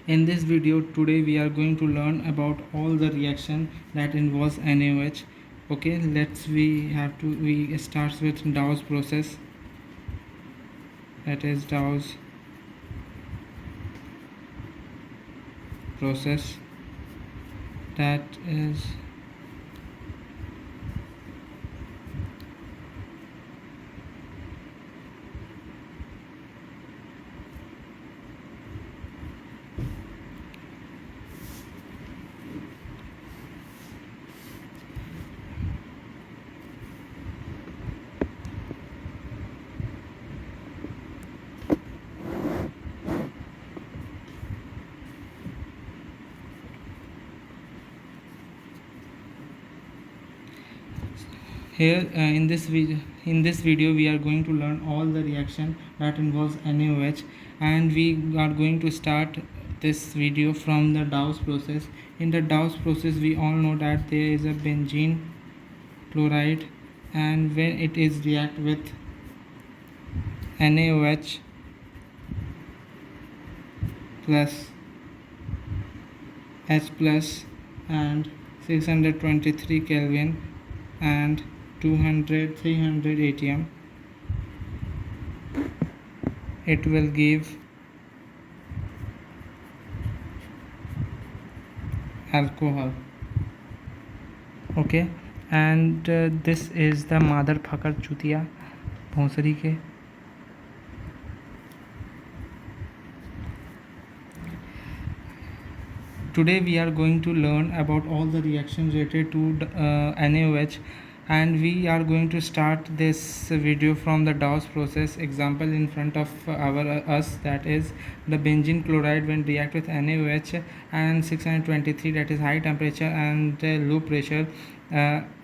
In this video today we are going to learn about all the reaction that involves NaOH. Okay, we starts with Dows process, that is Dows process, that is here in this video we are going to learn all the reaction that involves NaOH, and we are going to start this video from the Dows process. In the Dows process we all know that there is a benzene chloride, and when it is react with NaOH plus H plus and 623 Kelvin and 300 atm, it will give alcohol. Okay, and this is the motherfucker chutiya भोंसरी के. Today we are going to learn about all the reactions related to NaOH, and we are going to start this video from the Dows process. Example in front of us, that is the benzene chloride when react with NaOH and 623, that is high temperature and low pressure,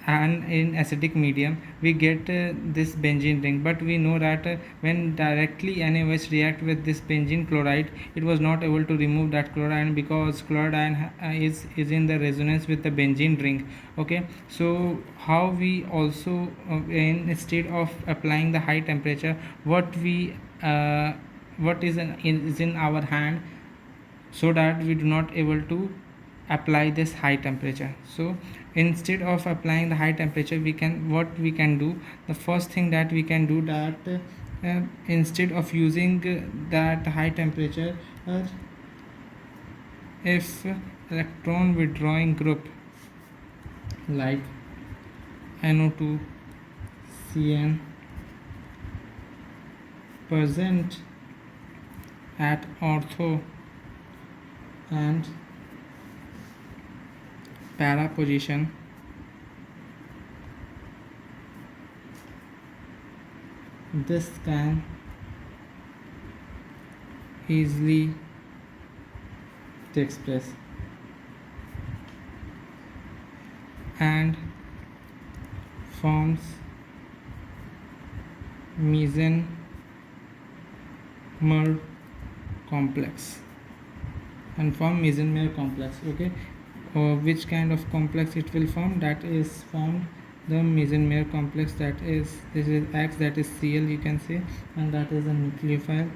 and in acidic medium we get this benzene ring. But we know that when directly NaOH react with this benzene chloride, it was not able to remove that chloride because chloride ion is in the resonance with the benzene ring. Okay, so how we also instead of applying the high temperature, what is in our hand, so that we do not able to apply this high temperature. So instead of applying the high temperature, we can do, the first thing that we can do, that instead of using that high temperature, if electron withdrawing group like NO2 CN present at ortho and para position, this can easily takes place and forms mesomer complex Okay, which kind of complex it will form? That is formed the mesomer complex, that is, this is X, that is Cl, you can say, and that is a nucleophile.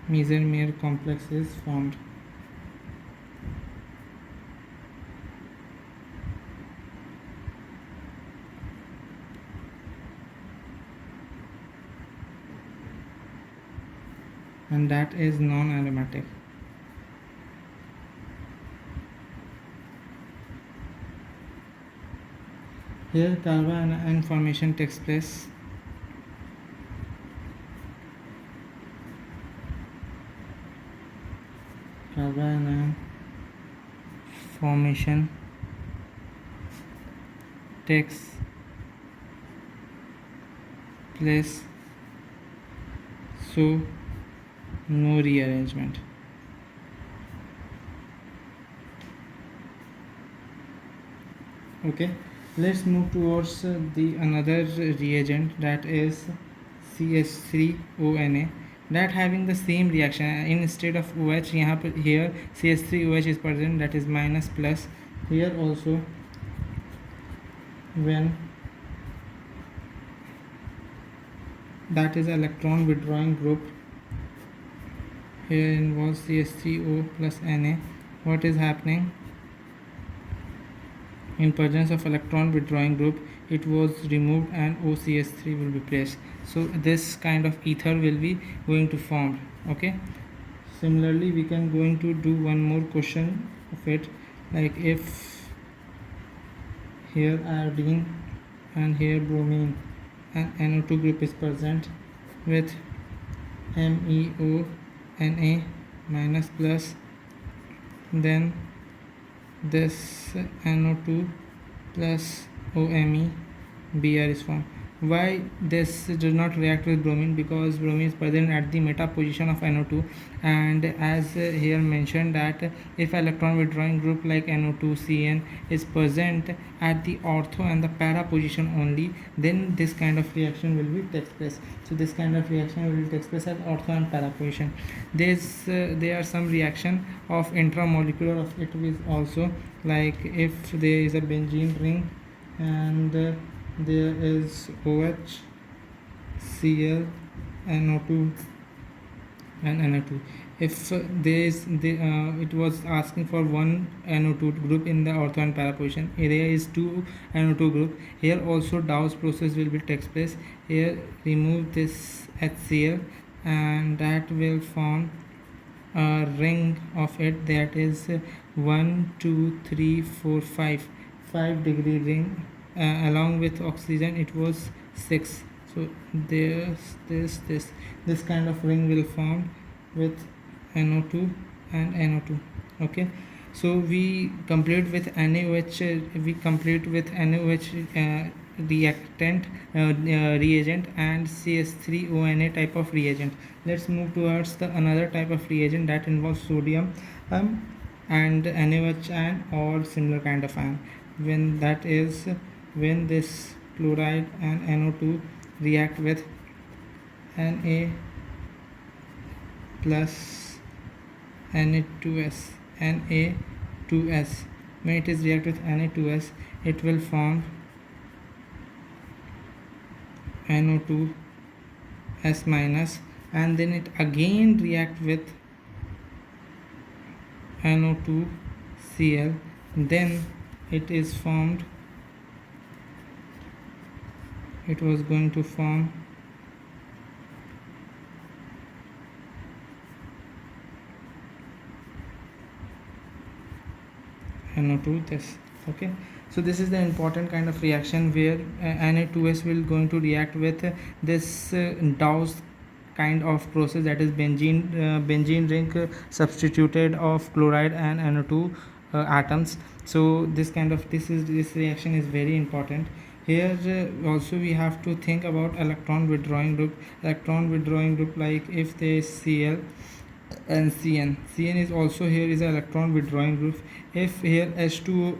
Mesomer complex is formed. And that is non-aromatic. Here carbanion formation takes place. Carbanion formation takes place, so no rearrangement. Okay, let's move towards the another reagent, that is CH3ONA, that having the same reaction. Instead of OH, here CH3OH is present, that is minus plus. Here also, when that is electron withdrawing group here involves CH3O plus Na. What is happening? In presence of electron withdrawing group, it was removed and OCH3 will be placed. So this kind of ether will be going to form. Okay. Similarly, we can going to do one more question of it, like if here iodine and here bromine and NO2 group is present with MEO minus plus, then this NO2 plus OMe Br is formed. Why this does not react with bromine? Because bromine is present at the meta position of NO2, and as here mentioned that if electron withdrawing group like NO2 CN is present at the ortho and the para position only, then this kind of reaction will be takes place. So this kind of reaction will take place at ortho and para position. There are some reaction of intramolecular of it is also, like if there is a benzene ring and there is OH, Cl, NO2 and NO2. If it was asking for one NO2 group in the ortho and para position, there is two NO2 group. Here also Dows process will be takes place. Here remove this HCl and that will form a ring of it, that is 1 2 3 4 5 degree ring. Along with oxygen it was 6. So there's this kind of ring will form with NO2 and NO2. Okay, so we complete with NaOH, reactant reagent and CH3ONa type of reagent. Let's move towards the another type of reagent that involves sodium and NaOH ion or similar kind of ion. When this chloride and NO2 react with Na plus Na2s, when it is react with Na2s, it will form NO2s minus, and then it again react with NO2Cl, then it was going to form NO2 this. Okay, so this is the important kind of reaction where Na2s will going to react with this Dows kind of process, that is benzene ring substituted of chloride and NO2 atoms. So this reaction is very important. Here also we have to think about electron withdrawing group, like if there is Cl and Cn is also here is an electron withdrawing group. If here H2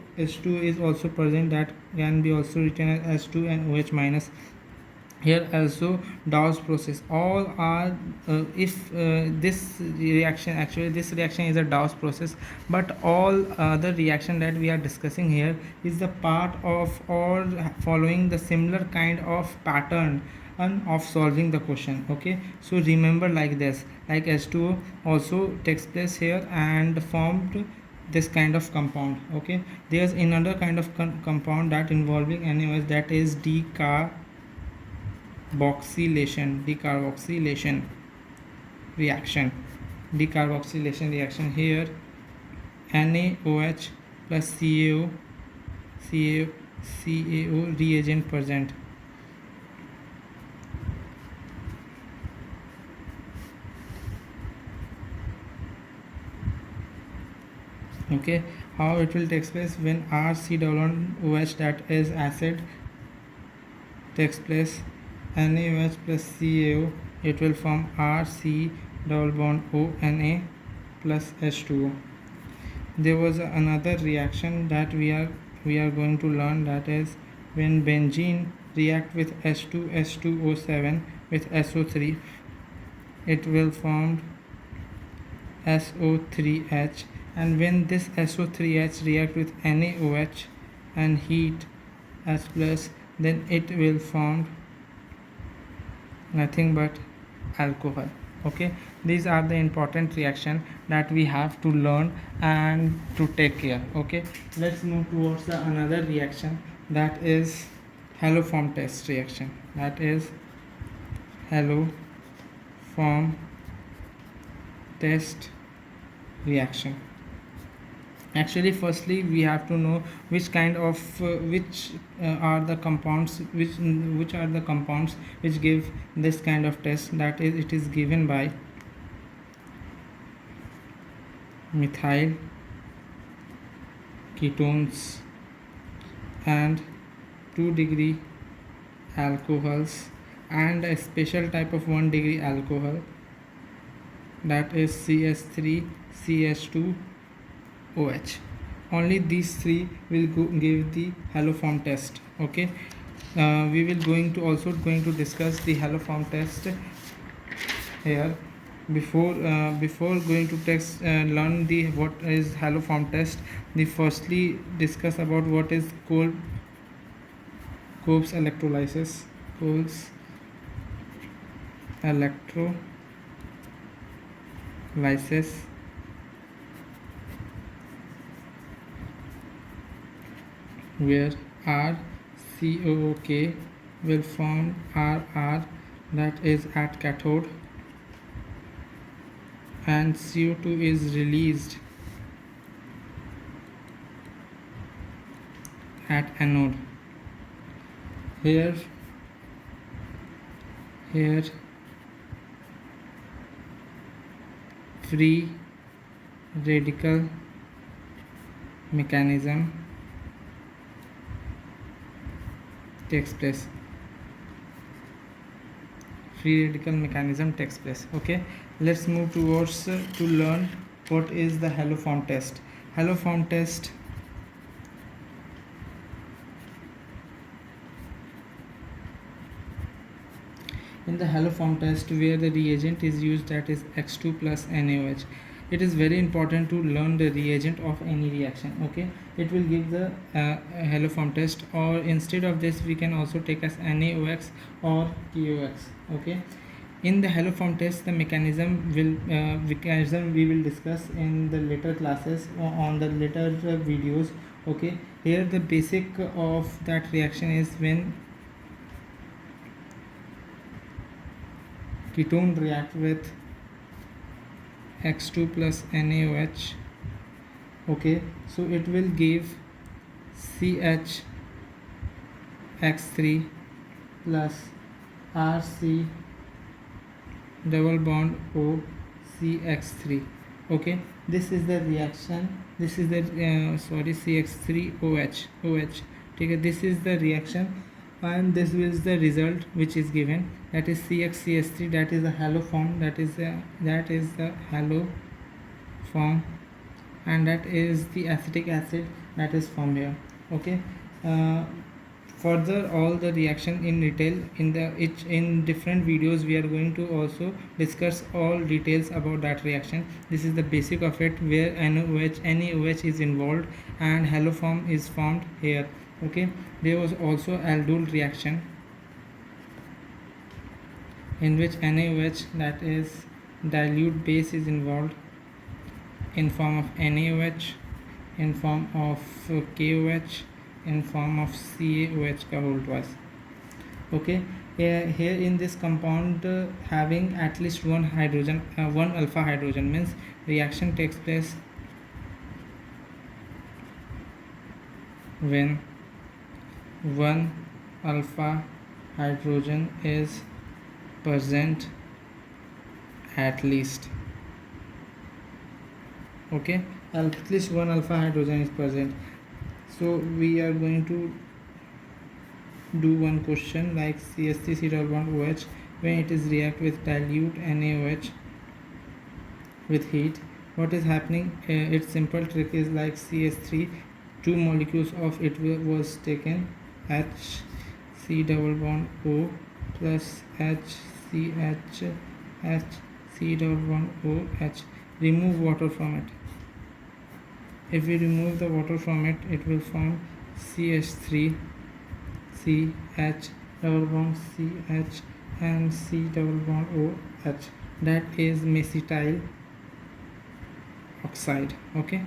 is also present, that can be also written as H2 and OH minus. Here also Dows process, all are this reaction is a Dows process, but all the reaction that we are discussing here is the part of or following the similar kind of pattern of solving the question. Okay, so remember like this, like H2O also takes place here and formed this kind of compound. Okay, there's another kind of compound that involving NaOH, that is decarboxylation reaction. Here NaOH plus CaO reagent present. Okay, how it will take place when RC-OH, that is acid, takes place NaOH plus CaO, it will form RC double bond ONA plus H2O. There was another reaction that we are going to learn, that is when benzene react with H2SO7 with SO3, it will form SO3H, and when this SO3H react with NaOH and heat H plus, then it will form nothing but alcohol. Okay, these are the important reaction that we have to learn and to take care. Okay, let's move towards the another reaction, that is haloform test reaction. That is haloform test reaction. Actually, firstly we have to know which kind of which are the compounds, which are the compounds which give this kind of test. That is, it is given by methyl ketones and 2-degree alcohols and a special type of 1-degree alcohol, that is CH3CH2OH. Only these three will give the haloform test. Okay, we will going to discuss the haloform test here. Before going to test learn the what is haloform test, we firstly discuss about what is Cope's electrolysis. Cope's electrolysis, where RCOOK will form RR, that is at cathode, and CO2 is released at anode. Here free radical mechanism takes place. Okay, let's move towards to learn what is the haloform test. Haloform test in the haloform test, where the reagent is used, that is X2 plus NaOH. It is very important to learn the reagent of any reaction. Okay, it will give the haloform test, or instead of this we can also take as NaOX or KOX. Okay, in the haloform test, the mechanism we will discuss in the later classes or on the later videos. Okay, here the basic of that reaction is when ketone react with X2 plus NaOH. Okay, so it will give CH(X3) plus RC double bond O CX3. Okay, this is the reaction. This is the CX3OH. Okay, this is the reaction, and this is the result which is given, that is CXCS3, that is the haloform, that is the haloform, and that is the acetic acid that is formed here. Okay, further all the reaction in detail in different videos we are going to also discuss all details about that reaction. This is the basic of it, where NaOH is involved and haloform is formed here. Okay, there was also aldol reaction in which NaOH, that is dilute base, is involved in form of NaOH, in form of KOH, in form of CaOH ka whole twice. Okay, here in this compound having at least one hydrogen, one alpha hydrogen, means reaction takes place when one alpha hydrogen is present at least. Okay, at least one alpha hydrogen is present. So we are going to do one question like CH3 double bond OH, when it is react with dilute NaOH with heat, what is happening? Its simple trick is like CH3, two molecules of it was taken, HC double bond O plus HCH, HC double bond OH. Remove water from it. If we remove the water from it, it will form CH3, CH double bond CH and C double bond OH. that is methyl oxide. Okay,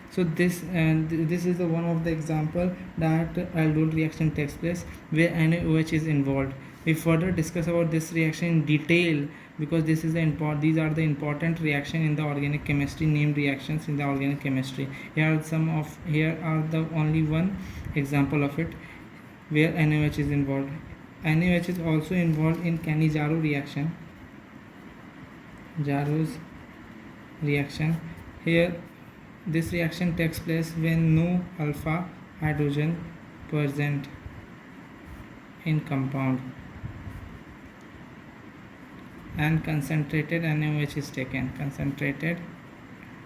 so this is the one of the example that aldol reaction takes place where NaOH is involved. We further discuss about this reaction in detail because this is these are the important reaction in the organic chemistry, named reactions in the organic chemistry. Here are the only one example of it where NaOH is involved. NaOH is also involved in Cannizaro reaction. Jaro's reaction. Here this reaction takes place when no alpha hydrogen present in compound and concentrated NaOH is taken. Concentrated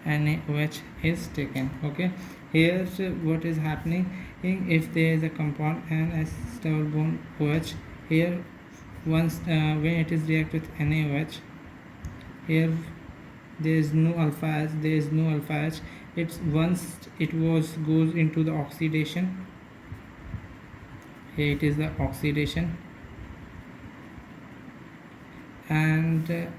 NaOH is taken. Okay, here's what is happening. If there is a compound NS double bond OH, here once when it is react with NaOH, here there is no alpha H. It's once it goes into the oxidation. Here it is the oxidation, and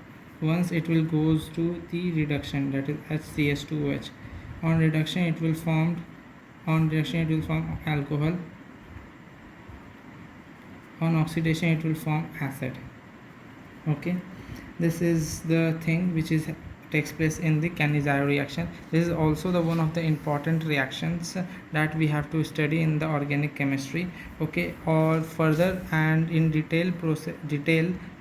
once it will goes to the reduction, that is HCH2OH. On reduction it will form alcohol. On oxidation it will form acid. Okay, this is the thing which takes place in the Cannizaro reaction. This is also the one of the important reactions that we have to study in the organic chemistry. Okay, or further and in detail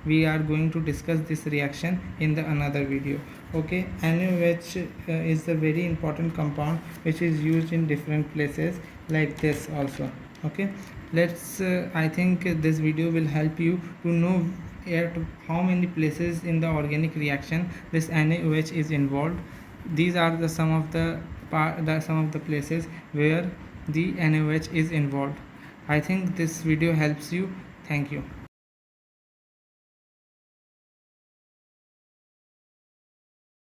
we are going to discuss this reaction in the another video. Okay, NaOH is a very important compound which is used in different places like this also. Okay, let's I think this video will help you to know at how many places in the organic reaction this NaOH is involved. These are the some of the places where the NaOH is involved. I think this video helps you. Thank you.